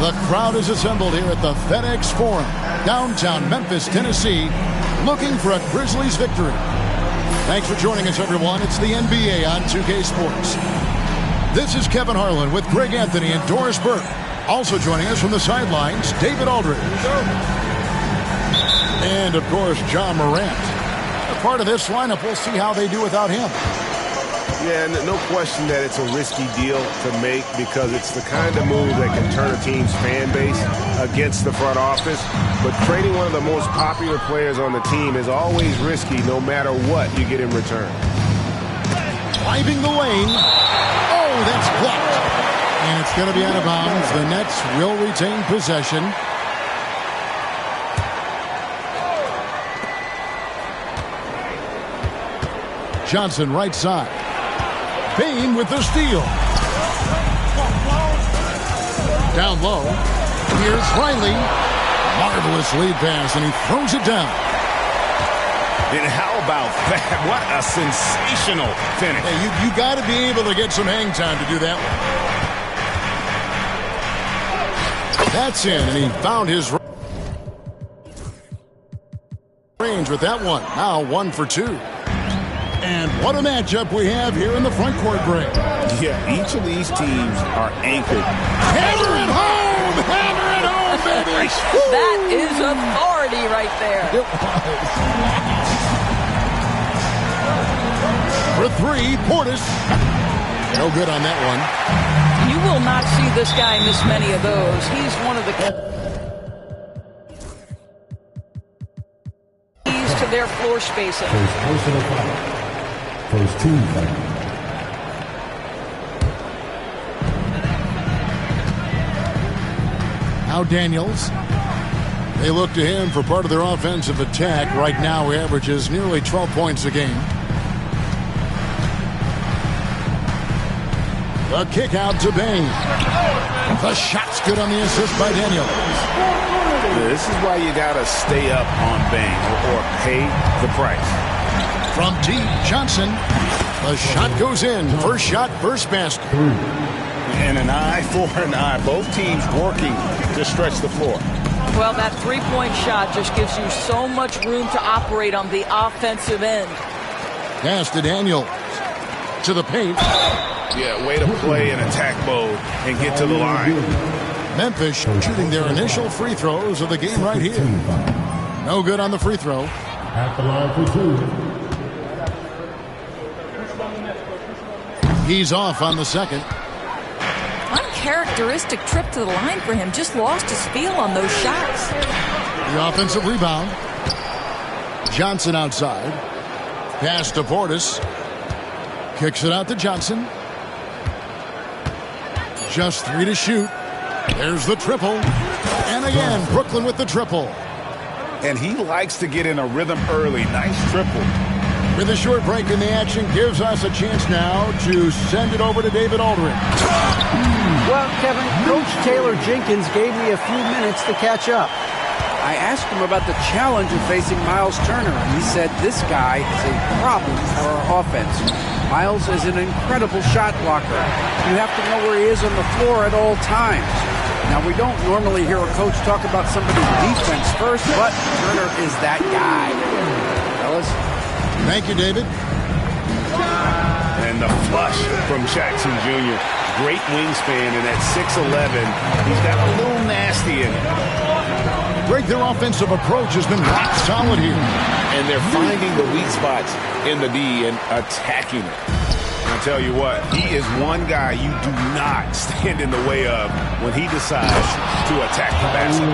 The crowd is assembled here at the FedEx Forum, downtown Memphis, Tennessee, looking for a Grizzlies victory. Thanks for joining us, everyone. It's the NBA on 2K Sports. This is Kevin Harlan with Greg Anthony and Doris Burke. Also joining us from the sidelines, David Aldridge. And, of course, John Morant. A part of this lineup, we'll see how they do without him. Yeah, no question that it's a risky deal to make because it's the kind of move that can turn a team's fan base against the front office. But trading one of the most popular players on the team is always risky no matter what you get in return. Driving the lane. Oh, that's blocked. And it's going to be out of bounds. The Nets will retain possession. Johnson right side. Payne with the steal. Down low. Here's Riley. Marvelous lead pass, and he throws it down. And how about that? What a sensational finish. Hey, you got to be able to get some hang time to do that one. That's in, and he found his range with that one. Now 1 for 2. And what a matchup we have here in the front court, Greg. Yeah, each of these teams are anchored. Hammer it home! Hammer it home, baby! That is authority right there. It was. For 3, Portis. No good on that one. You will not see this guy miss many of those. He's one of the keys to their floor spacing. First team foul. Now Daniels. They look to him for part of their offensive attack. Right now he averages nearly 12 points a game. The kick out to Bain. The shot's good on the assist by Daniels. This is why you got to stay up on Bain or pay the price. From deep, Johnson. The shot goes in. First shot, first basket. And an eye for an eye. Both teams working to stretch the floor. Well, that three-point shot just gives you so much room to operate on the offensive end. Pass to Daniels. To the paint. Yeah, way to play in attack mode and get to the line. Memphis shooting their initial free throws of the game right here. No good on the free throw. At the line for 2. He's off on the second. Uncharacteristic trip to the line for him. Just lost his feel on those shots. The offensive rebound. Johnson outside. Pass to Portis. Kicks it out to Johnson. Just 3 to shoot. There's the triple. And again, Brooklyn with the triple. And he likes to get in a rhythm early. Nice triple. With a short break in the action, gives us a chance now to send it over to David Aldridge. Well, Kevin, Coach Taylor Jenkins gave me a few minutes to catch up. I asked him about the challenge of facing Miles Turner, and he said this guy is a problem for our offense. Miles is an incredible shot blocker. You have to know where he is on the floor at all times. Now, we don't normally hear a coach talk about somebody's defense first, but Turner is that guy. Fellas? Thank you, David. And the flush from Jackson Jr. Great wingspan, and at 6'11", he's got a little nasty in it. Greg, their offensive approach has been rock solid here. And they're finding the weak spots in the D and attacking it. I'll tell you what, he is one guy you do not stand in the way of when he decides to attack the basket.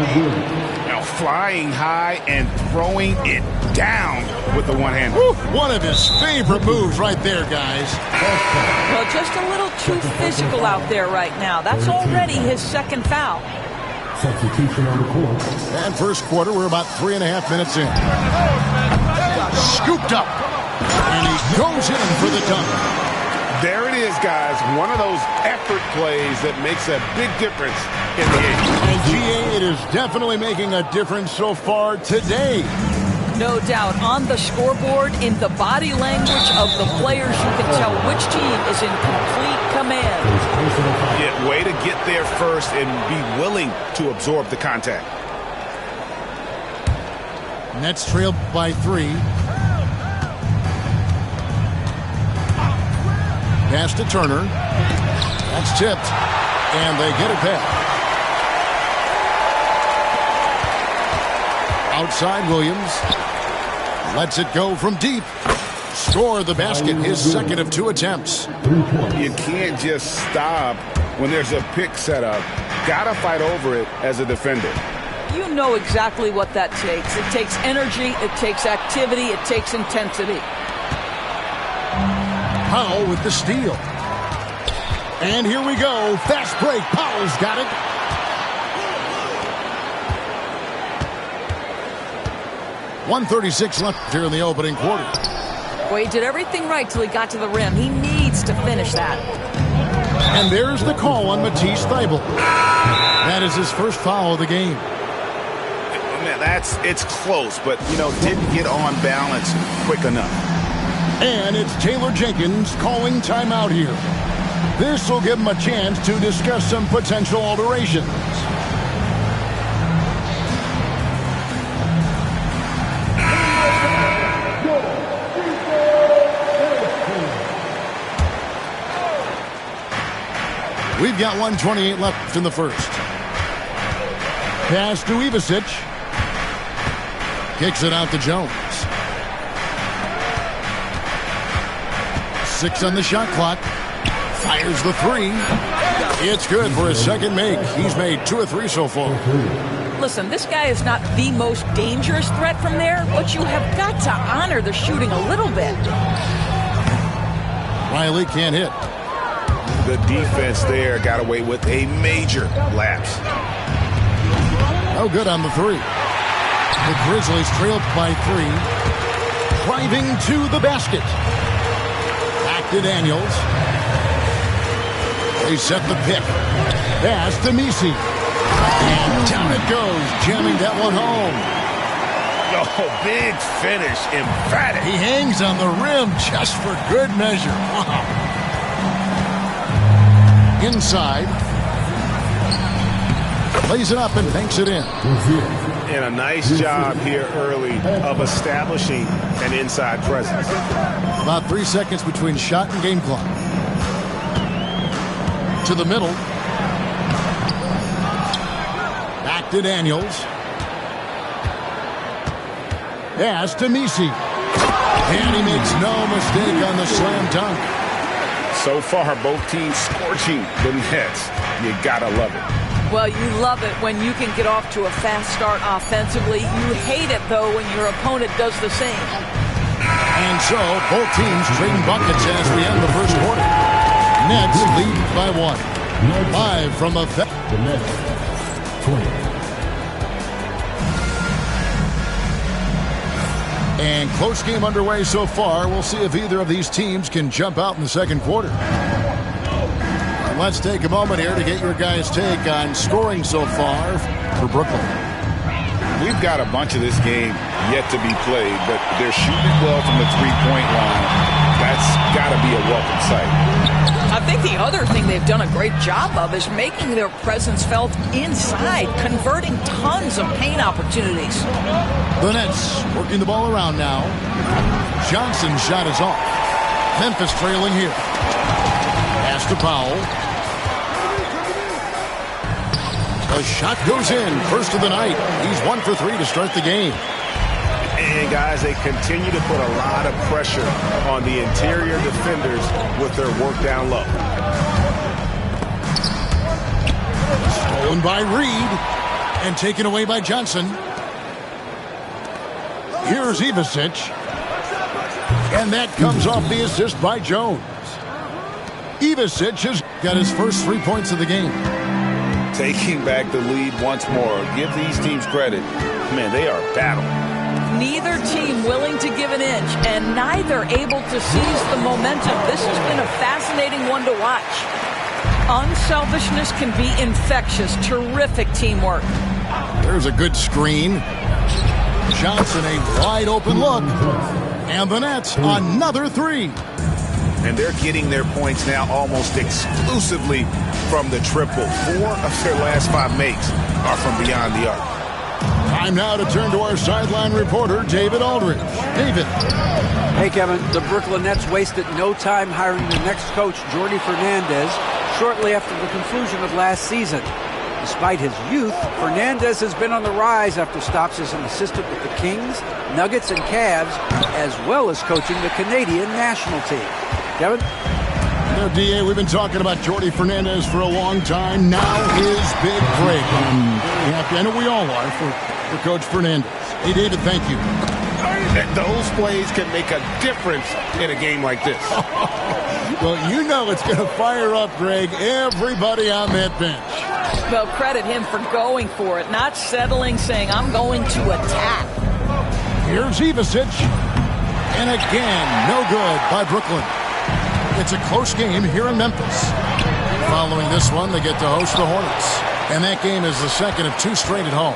Now flying high and throwing it down with the one hand. One of his favorite moves right there, guys. Well, just a little too physical out there right now. That's already his second foul. Substitution on the court. And first quarter, we're about 3.5 minutes in. Scooped up. And he goes in for the dunk. There it is, guys. One of those effort plays that makes a big difference in the game. And GA, it is definitely making a difference so far today. No doubt. On the scoreboard, in the body language of the players, you can tell which team is in complete command. Yeah, Way to get there first and be willing to absorb the contact. Nets trailed by 3. Pass to Turner. That's tipped. And they get it back. Outside Williams. Lets it go from deep. Score the basket, his second of 2 attempts. You can't just stop when there's a pick set up. Gotta fight over it as a defender. You know exactly what that takes. It takes energy, it takes activity, it takes intensity. Powell with the steal. And here we go. Fast break. Powell's got it. .136 left here in the opening quarter. Well, he did everything right till he got to the rim. He needs to finish that. And there's the call on Matisse Thybulle. That is his first foul of the game. Man, it's close, but, didn't get on balance quick enough. And it's Taylor Jenkins calling timeout here. This will give him a chance to discuss some potential alterations. We've got 1:28 left in the first. Pass to Ivasic. Kicks it out to Jones. 6 on the shot clock. Fires the 3. It's good for his second make. He's made 2 of 3 so far. Listen, this guy is not the most dangerous threat from there, but you have got to honor the shooting a little bit. Riley can't hit. The defense there got away with a major lapse. No good on the 3. The Grizzlies trailed by 3. Driving to the basket. Back to Daniels. They set the pick. Pass to Messi. And down it goes, jamming that one home. Oh, big finish, emphatic. He hangs on the rim just for good measure. Wow. Inside. Lays it up and banks it in. And a nice job here early of establishing an inside presence. About 3 seconds between shot and game clock. To the middle. Back to Daniels. Pass to Messi. And he makes no mistake on the slam dunk. So far, both teams scorching the Nets. You gotta love it. Well, you love it when you can get off to a fast start offensively. You hate it, though, when your opponent does the same. And so, both teams trading buckets as we end the first quarter. Nets lead by 1. Live from the Nets, 20. And close game underway so far. We'll see if either of these teams can jump out in the second quarter. And let's take a moment here to get your guys' take on scoring so far for Brooklyn. We've got a bunch of this game yet to be played, but they're shooting well from the three-point line. That's got to be a welcome sight. I think the other thing they've done a great job of is making their presence felt inside, converting tons of paint opportunities. The Nets working the ball around now. Johnson's shot is off. Memphis trailing here. Pass to Powell. The shot goes in. First of the night. He's 1 for 3 to start the game. And, guys, they continue to put a lot of pressure on the interior defenders with their work down low. Stolen by Reed and taken away by Johnson. Here's Ivasic. And that comes off the assist by Jones. Ivasic has got his first 3 points of the game. Taking back the lead once more. Give these teams credit. Man, they are battling. Neither team willing to give an inch, and neither able to seize the momentum. This has been a fascinating one to watch. Unselfishness can be infectious. Terrific teamwork. There's a good screen. Johnson, a wide open look. And the Nets, another 3. And they're getting their points now almost exclusively from the triple. 4 of their last 5 makes are from beyond the arc. Time now to turn to our sideline reporter, David Aldridge. David. Hey, Kevin. The Brooklyn Nets wasted no time hiring the next coach, Jordi Fernandez, shortly after the conclusion of last season. Despite his youth, Fernandez has been on the rise after stops as an assistant with the Kings, Nuggets, and Cavs, as well as coaching the Canadian national team. Kevin? You know, DA, we've been talking about Jordi Fernandez for a long time. Now his big break. I'm very happy. I know we all are for Coach Fernandez. Hey, David, thank you. Those plays can make a difference in a game like this. Well, you know it's going to fire up, Greg, everybody on that bench. Well, credit him for going for it, not settling, saying, I'm going to attack. Here's Ivasic. And again, no good by Brooklyn. It's a close game here in Memphis. Following this one, they get to host the Hornets. And that game is the second of 2 straight at home.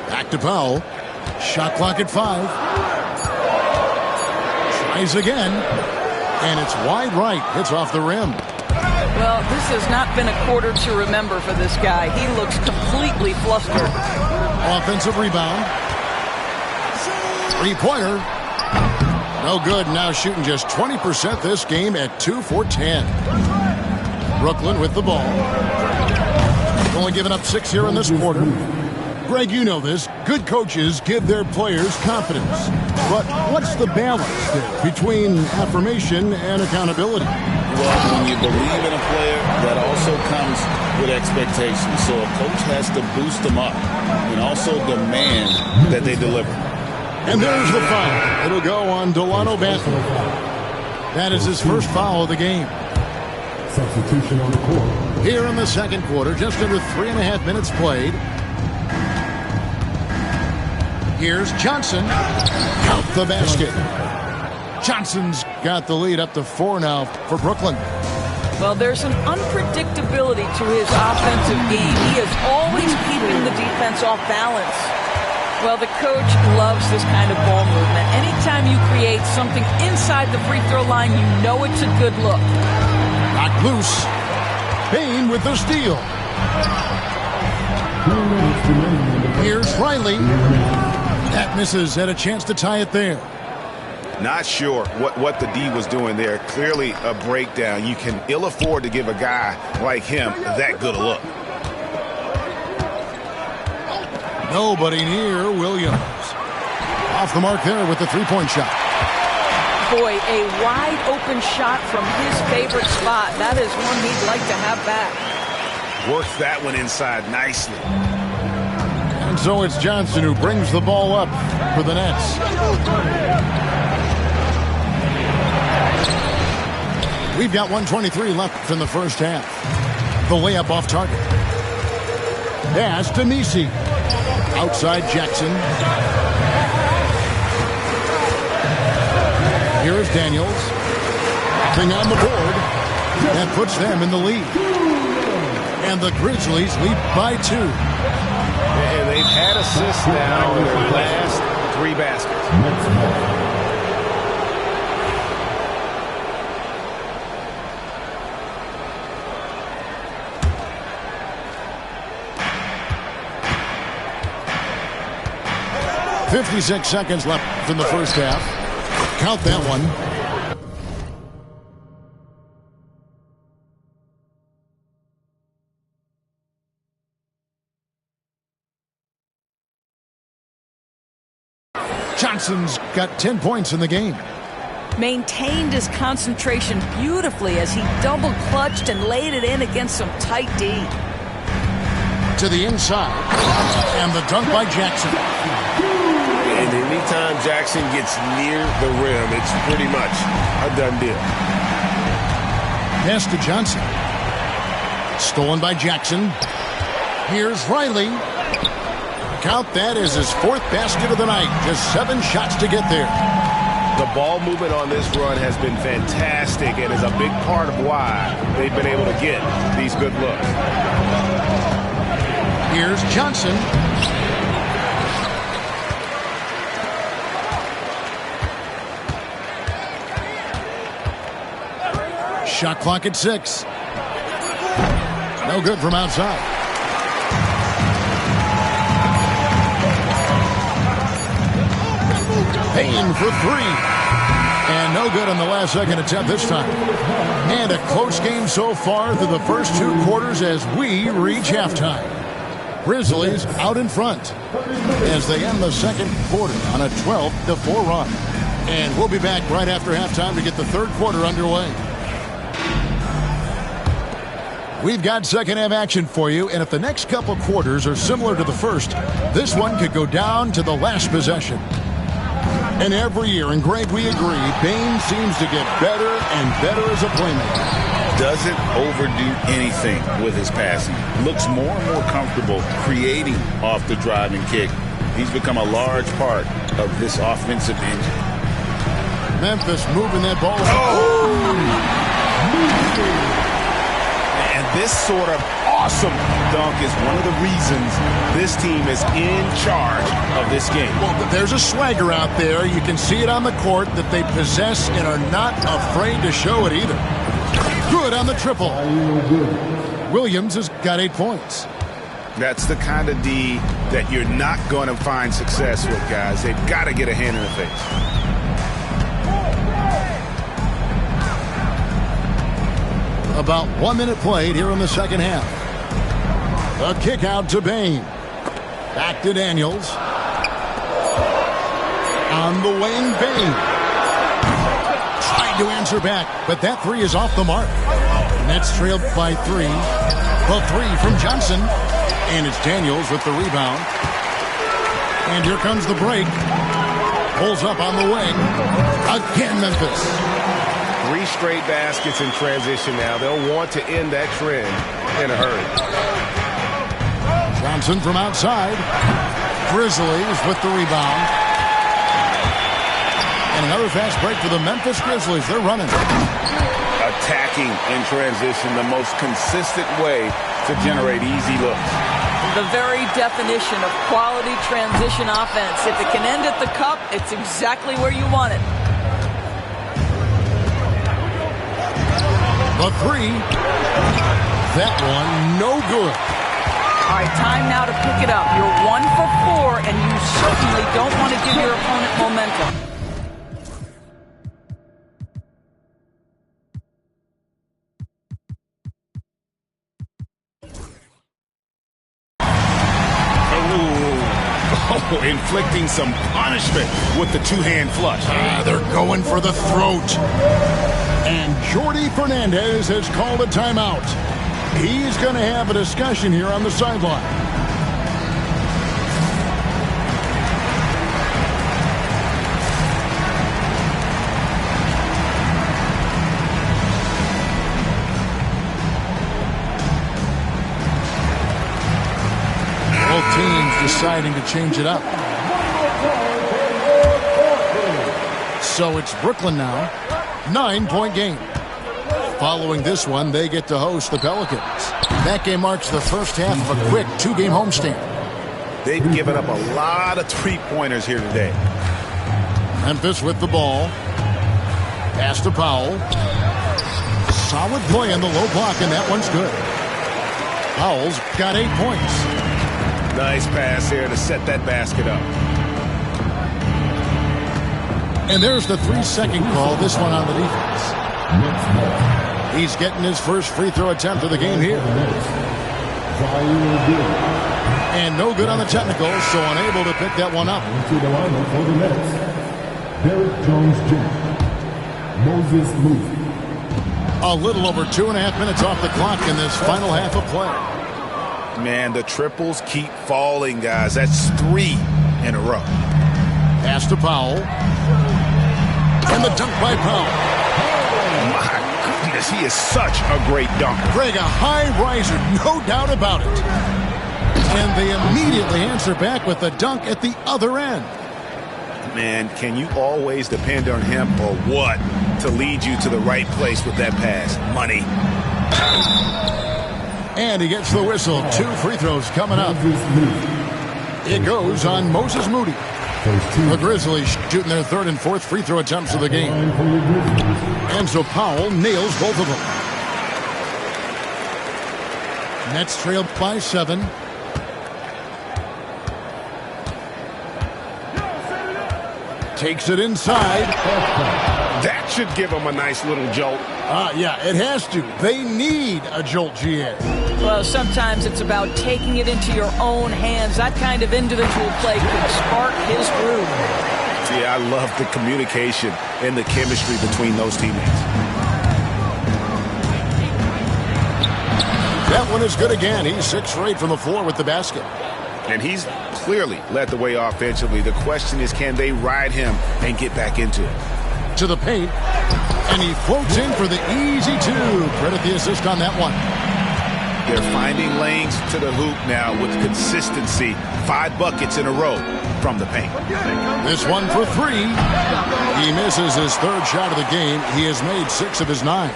Back to Powell. Shot clock at 5. Tries again. And it's wide right. It's off the rim. Well, this has not been a quarter to remember for this guy. He looks completely flustered. Offensive rebound. 3-pointer. No good. Now shooting just 20% this game at 2 for 10. Brooklyn with the ball. Only giving up 6 here in this quarter. Greg, you know this. Good coaches give their players confidence. But what's the balance there between affirmation and accountability? Well, when you believe in a player, that also comes with expectations. So a coach has to boost them up and also demand that they deliver. And there's the foul. It'll go on Delano Banton. That is his first foul of the game. Substitution on the court. Here in the second quarter, just under 3.5 minutes played. Here's Johnson. Count the basket. Johnson's got the lead up to 4 now for Brooklyn. Well, there's an unpredictability to his offensive game. He is always keeping the defense off balance. Well, the coach loves this kind of ball movement. Anytime you create something inside the free throw line, you know it's a good look. Knocked loose. Payne with the steal. Here's Riley. That misses. Had a chance to tie it there. Not sure what the D was doing there. Clearly a breakdown. You can ill afford to give a guy like him that good a look. Nobody near Williams. Off the mark there with the 3-point shot. Boy, a wide open shot from his favorite spot. That is one he'd like to have back. Works that one inside nicely. And so it's Johnson who brings the ball up for the Nets. We've got 1:23 left in the first half. The layup off target. Pass to Messi. Outside Jackson. Here is Daniels. Thing on the board. That puts them in the lead. And the Grizzlies lead by 2. And they've had assists now in their last 3 baskets. 56 seconds left in the first half. Count that one. Johnson's got 10 points in the game. Maintained his concentration beautifully as he double clutched and laid it in against some tight D. To the inside. And the dunk by Jackson. And anytime Jackson gets near the rim, it's pretty much a done deal. Pass to Johnson. Stolen by Jackson. Here's Riley. Count that as his 4th basket of the night. Just 7 shots to get there. The ball movement on this run has been fantastic and is a big part of why they've been able to get these good looks. Here's Johnson. Shot clock at 6. No good from outside. Payne for 3. And no good on the last second attempt this time. And a close game so far through the first 2 quarters as we reach halftime. Grizzlies out in front as they end the second quarter on a 12-4 run. And we'll be back right after halftime to get the third quarter underway. We've got second half action for you, and if the next couple quarters are similar to the first, this one could go down to the last possession. And every year, and Greg, we agree, Bane seems to get better and better as a playmaker. Doesn't overdo anything with his passing. Looks more and more comfortable creating off the driving kick. He's become a large part of this offensive engine. Memphis moving that ball. And this sort of awesome dunk is one of the reasons this team is in charge of this game. Well, there's a swagger out there. You can see it on the court that they possess and are not afraid to show it either. Good on the triple. Williams has got 8 points. That's the kind of D that you're not going to find success with, guys. They've got to get a hand in the face. About 1 minute played here in the second half. A kick out to Bane. Back to Daniels. On the wing, Bane. Trying to answer back, but that 3 is off the mark. Nets trailed by 3. The 3 from Johnson. And it's Daniels with the rebound. And here comes the break. Pulls up on the wing. Again, Memphis. 3 straight baskets in transition now. They'll want to end that trend in a hurry. Johnson from outside. Grizzlies with the rebound. And another fast break for the Memphis Grizzlies. They're running. Attacking in transition, the most consistent way to generate easy looks. The very definition of quality transition offense. If it can end at the cup, it's exactly where you want it. The 3. That one, no good. All right, time now to pick it up. You're 1 for 4, and you certainly don't want to give your opponent momentum. Oh, inflicting some punishment with the 2-hand flush. They're going for the throat. And Jordi Fernandez has called a timeout. He's going to have a discussion here on the sideline. Both teams deciding to change it up. So it's Brooklyn now. 9-point game. Following this one, they get to host the Pelicans. That game marks the first half of a quick 2-game homestand. They've given up a lot of 3-pointers here today. Memphis with the ball. Pass to Powell. Solid play on the low block, and that one's good. Powell's got 8 points. Nice pass here to set that basket up. And there's the 3-second call, this one on the defense. He's getting his first free throw attempt of the game here. And no good on the technical, so unable to pick that one up. To the lineup for the Nets, Derrick Jones Jr., Moses Moody. A little over 2.5 minutes off the clock in this final half of play. Man, the triples keep falling, guys. That's 3 in a row. Pass to Powell. And the dunk by Powell. My goodness, he is such a great dunker. Greg, a high riser, no doubt about it. And they immediately answer back with a dunk at the other end. Man, can you always depend on him or what to lead you to the right place with that pass? Money. And he gets the whistle. 2 free throws coming up. It goes on Moses Moody. The Grizzlies shooting their third and fourth free throw attempts of the game. And so Powell nails both of them. Nets trailed by 7. Takes it inside. That should give them a nice little jolt. Yeah, it has to. They need a jolt, GA. Well, sometimes it's about taking it into your own hands. That kind of individual play could spark his groove. Yeah, I love the communication and the chemistry between those teammates. That one is good again. He's 6 for 8 from the floor with the basket. And he's clearly led the way offensively. The question is, can they ride him and get back into it? To the paint, and he floats in for the easy 2. Credit the assist on that one. They're finding lanes to the hoop now with consistency. 5 buckets in a row from the paint. This one for 3. He misses his 3rd shot of the game. He has made 6 of his 9.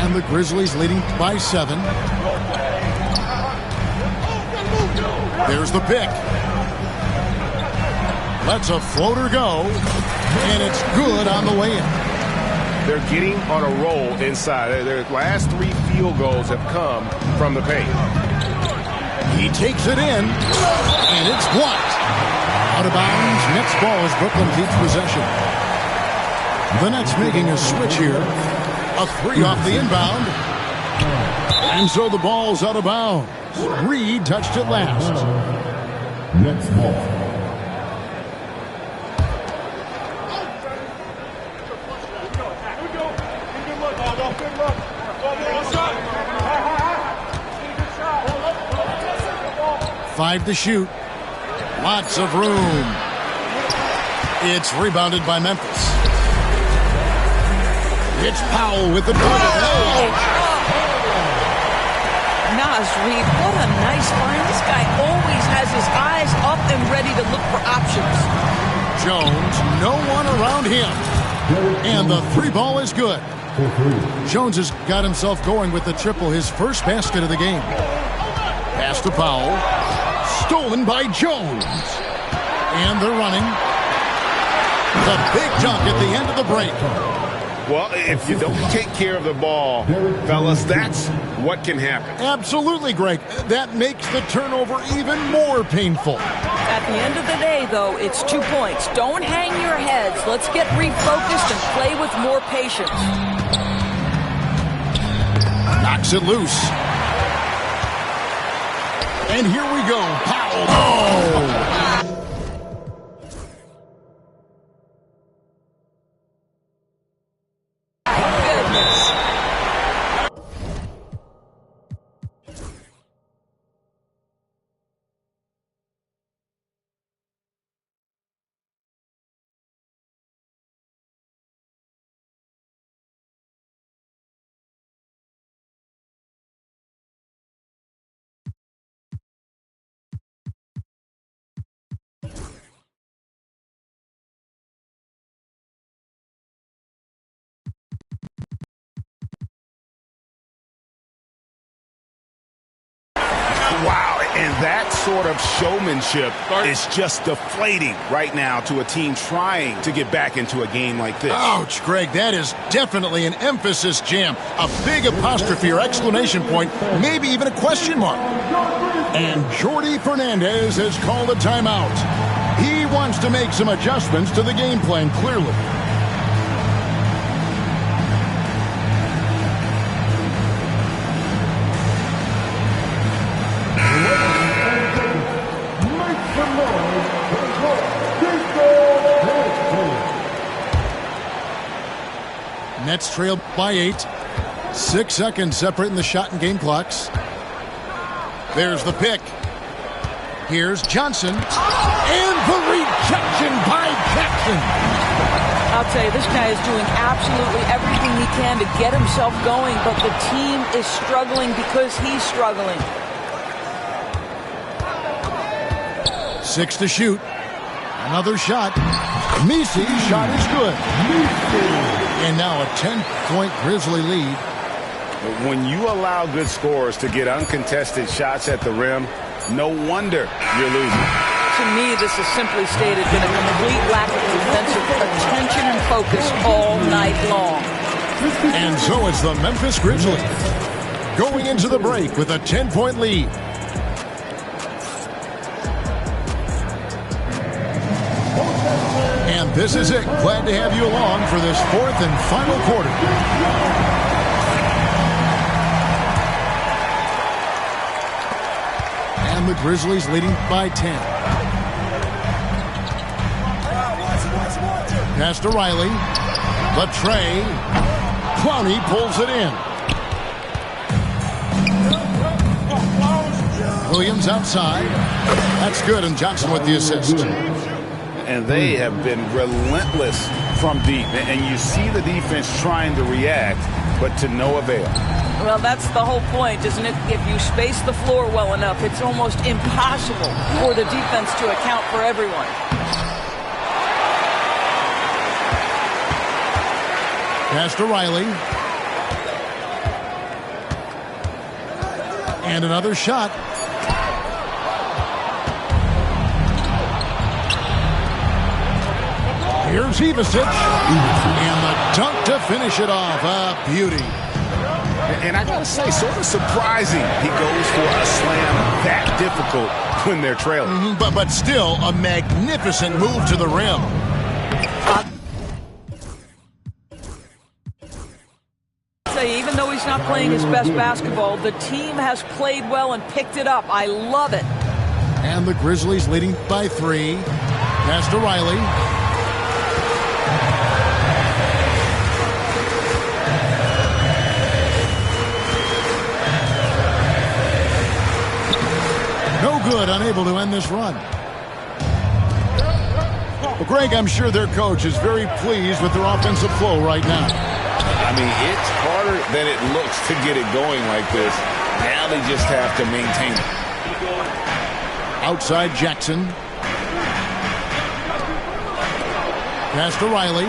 And the Grizzlies leading by 7. There's the pick. Lets a floater go. And it's good on the way in. They're getting on a roll inside. Their last 3 field goals have come from the paint. He takes it in, and it's blocked. Out of bounds, Nets ball as Brooklyn keeps possession. The Nets making a switch here. A 3 off the inbound. And so the ball's out of bounds. Reed touched it last. Nets ball. Five to shoot. Lots of room. It's rebounded by Memphis. It's Powell with the target. Naz Reid, what a nice find. This guy always has his eyes up and ready to look for options. Jones, no one around him. And the 3 ball is good. Jones has got himself going with the triple, his first basket of the game. Pass to Powell. Stolen by Jones. And they're running. The big dunk at the end of the break. Well, if you don't take care of the ball, fellas, that's what can happen. Absolutely, Greg. That makes the turnover even more painful. At the end of the day, though, it's 2 points. Don't hang your heads. Let's get refocused and play with more patience. Knocks it loose. And here we go. Powell. Oh! Wow, and that sort of showmanship is just deflating right now to a team trying to get back into a game like this. Ouch, Greg, that is definitely an emphasis jam. A big apostrophe or exclamation point, maybe even a question mark. And Jordi Fernandez has called a timeout. He wants to make some adjustments to the game plan, clearly. Nets trail by 8. 6 seconds separating the shot and game clocks. There's the pick. Here's Johnson. And the rejection by Jackson. I'll tell you, this guy is doing absolutely everything he can to get himself going, but the team is struggling because he's struggling. 6 to shoot. Another shot. Misi's shot is good. And now a 10-point Grizzly lead. When you allow good scorers to get uncontested shots at the rim, no wonder you're losing. So To me, this is simply stated been a complete lack of defensive attention and focus all night long. And so it's the Memphis Grizzlies going into the break with a 10-point lead. And this is it. Glad to have you along for this fourth and final quarter. And the Grizzlies leading by 10. Pass to Riley. The tray. Clowney pulls it in. Williams outside. That's good, and Johnson with the assist. And they have been relentless from deep. And you see the defense trying to react, but to no avail. Well, that's the whole point, isn't it? If you space the floor well enough, it's almost impossible for the defense to account for everyone. Pass to Riley. And another shot. Here's Ivicic. And the dunk to finish it off. A beauty. And I got to say, sort of surprising he goes for a slam that difficult when they're trailing. But still a magnificent move to the rim. Even though he's not playing his best basketball, the team has played well and picked it up. I love it. And the Grizzlies leading by 3. Pass to Riley. No good, unable to end this run. Well, Greg, I'm sure their coach is very pleased with their offensive flow right now. I mean, it's harder than it looks to get it going like this. Now they just have to maintain it. Outside Jackson. Pass to Riley.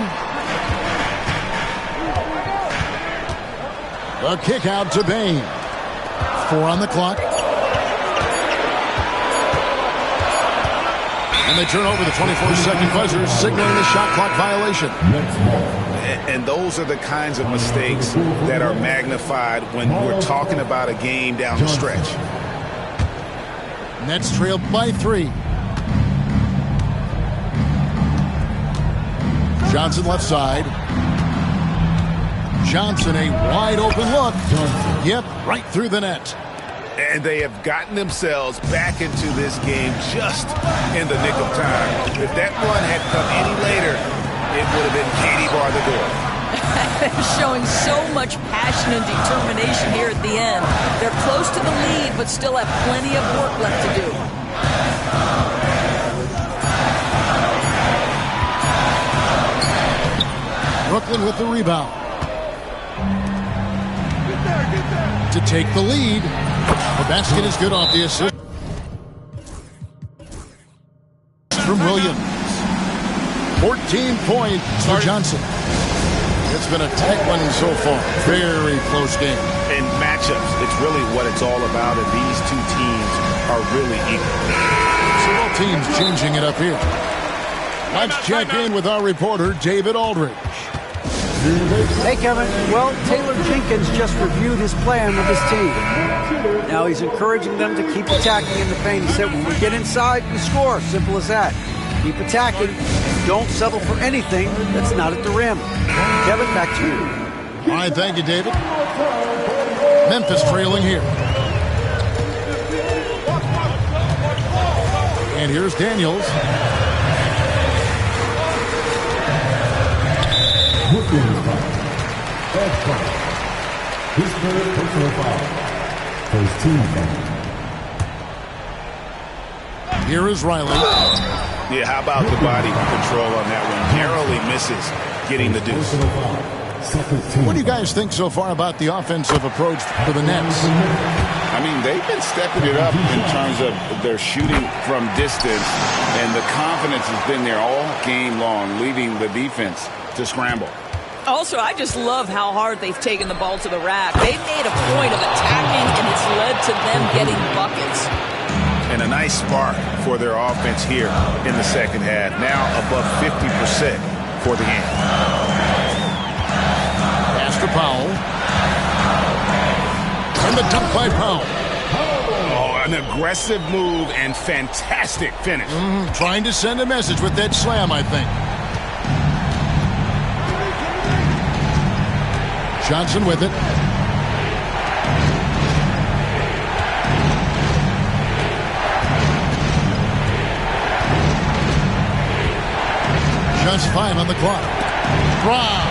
A kick out to Bain. 4 on the clock. And they turn over the 24-second buzzer, signaling the shot clock violation. And those are the kinds of mistakes that are magnified when we're talking about a game down the stretch. Nets trailed by 3. Johnson left side. Johnson, a wide open look. Yep, right through the net. And they have gotten themselves back into this game just in the nick of time. If that run had come any later, it would have been Katie bar the door. Showing so much passion and determination here at the end. They're close to the lead, but still have plenty of work left to do. Brooklyn with the rebound. To take the lead. The basket is good off the assist from Williams. 14 points for Johnson. It's been a tight one so far. Very close game. In matchups, it's really what it's all about, and these two teams are really equal. So both teams changing it up here. Let's check in with our reporter, David Aldridge. Hey, Kevin. Well, Taylor Jenkins just reviewed his plan with his team. Now he's encouraging them to keep attacking in the paint. He said, when we get inside, we score. Simple as that. Keep attacking. Don't settle for anything that's not at the rim. Kevin, back to you. All right, thank you, David. Memphis trailing here. And here's Daniels. His third personal foul. For his team foul. Here is Riley. Yeah, how about the body control on that one? Narrowly misses getting the deuce. What do you guys think so far about the offensive approach for the Nets? I mean, they've been stepping it up in terms of their shooting from distance, and the confidence has been there all game long, leaving the defense to scramble. Also, I just love how hard they've taken the ball to the rack. They've made a point of attacking, and it's led to them getting buckets. And a nice spark for their offense here in the second half. Now above 50% for the game. Pass to Powell. And the dunk by Powell. Oh, an aggressive move and fantastic finish. Trying to send a message with that slam, I think. Johnson with it. Just 5 on the clock. Brown.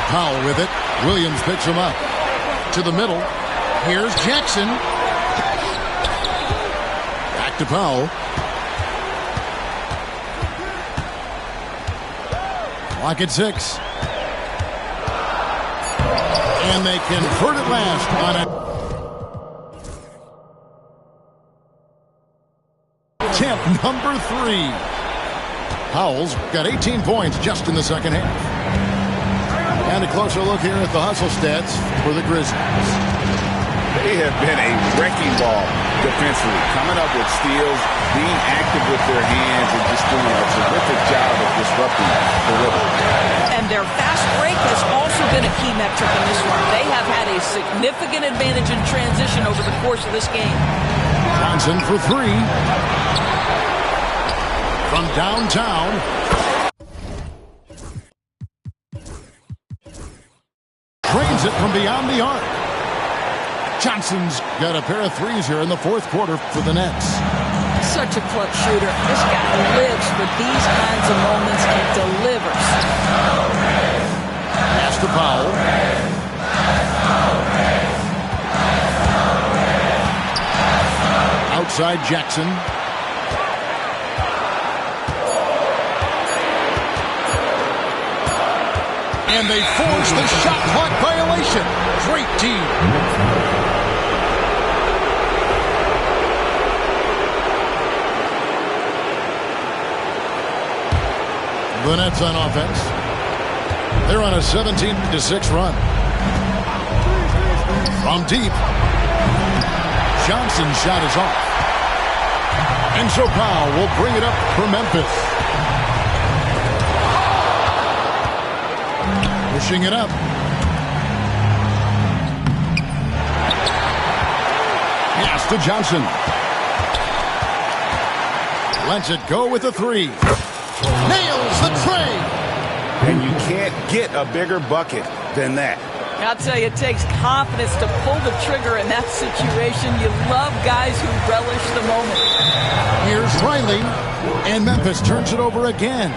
Powell with it. Williams picks him up. To the middle. Here's Jackson. Back to Powell. Clock at 6. And they convert at last on attempt number 3. Powell's got 18 points just in the second half. And a closer look here at the hustle stats for the Grizzlies. They have been a wrecking ball defensively, coming up with steals, being active with their hands, and just doing a terrific job of disrupting the rhythm. And their fast break has also been a key metric in this one. They have had a significant advantage in transition over the course of this game. Johnson for 3. From downtown. Drains it from beyond the arc. Johnson's got a pair of threes here in the fourth quarter for the Nets. Such a clutch shooter. This guy lives for these kinds of moments and delivers. Pass to Powell. Outside Jackson. And they force the shot clock violation. Great team. The Nets on offense. They're on a 17-6 run. From deep. Johnson's shot is off. And so Powell will bring it up for Memphis. Pushing it up. Pass to Johnson. Lets it go with a 3. Nails the tray. And you can't get a bigger bucket than that. I'll tell you, it takes confidence to pull the trigger in that situation. You love guys who relish the moment. Here's Riley. And Memphis turns it over again.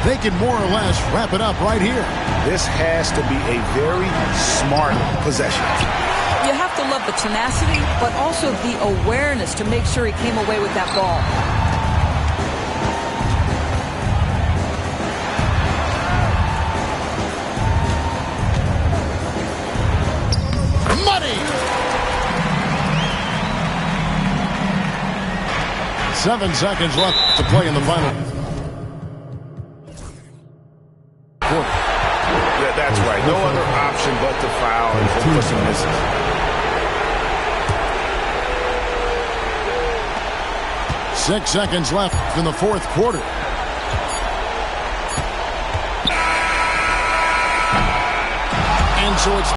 They can more or less wrap it up right here. This has to be a very smart possession. You have to love the tenacity, but also the awareness to make sure he came away with that ball. Money! 7 seconds left to play in the final. That's right. No other option but to foul and hope for some misses. Six seconds left in the fourth quarter. And so it's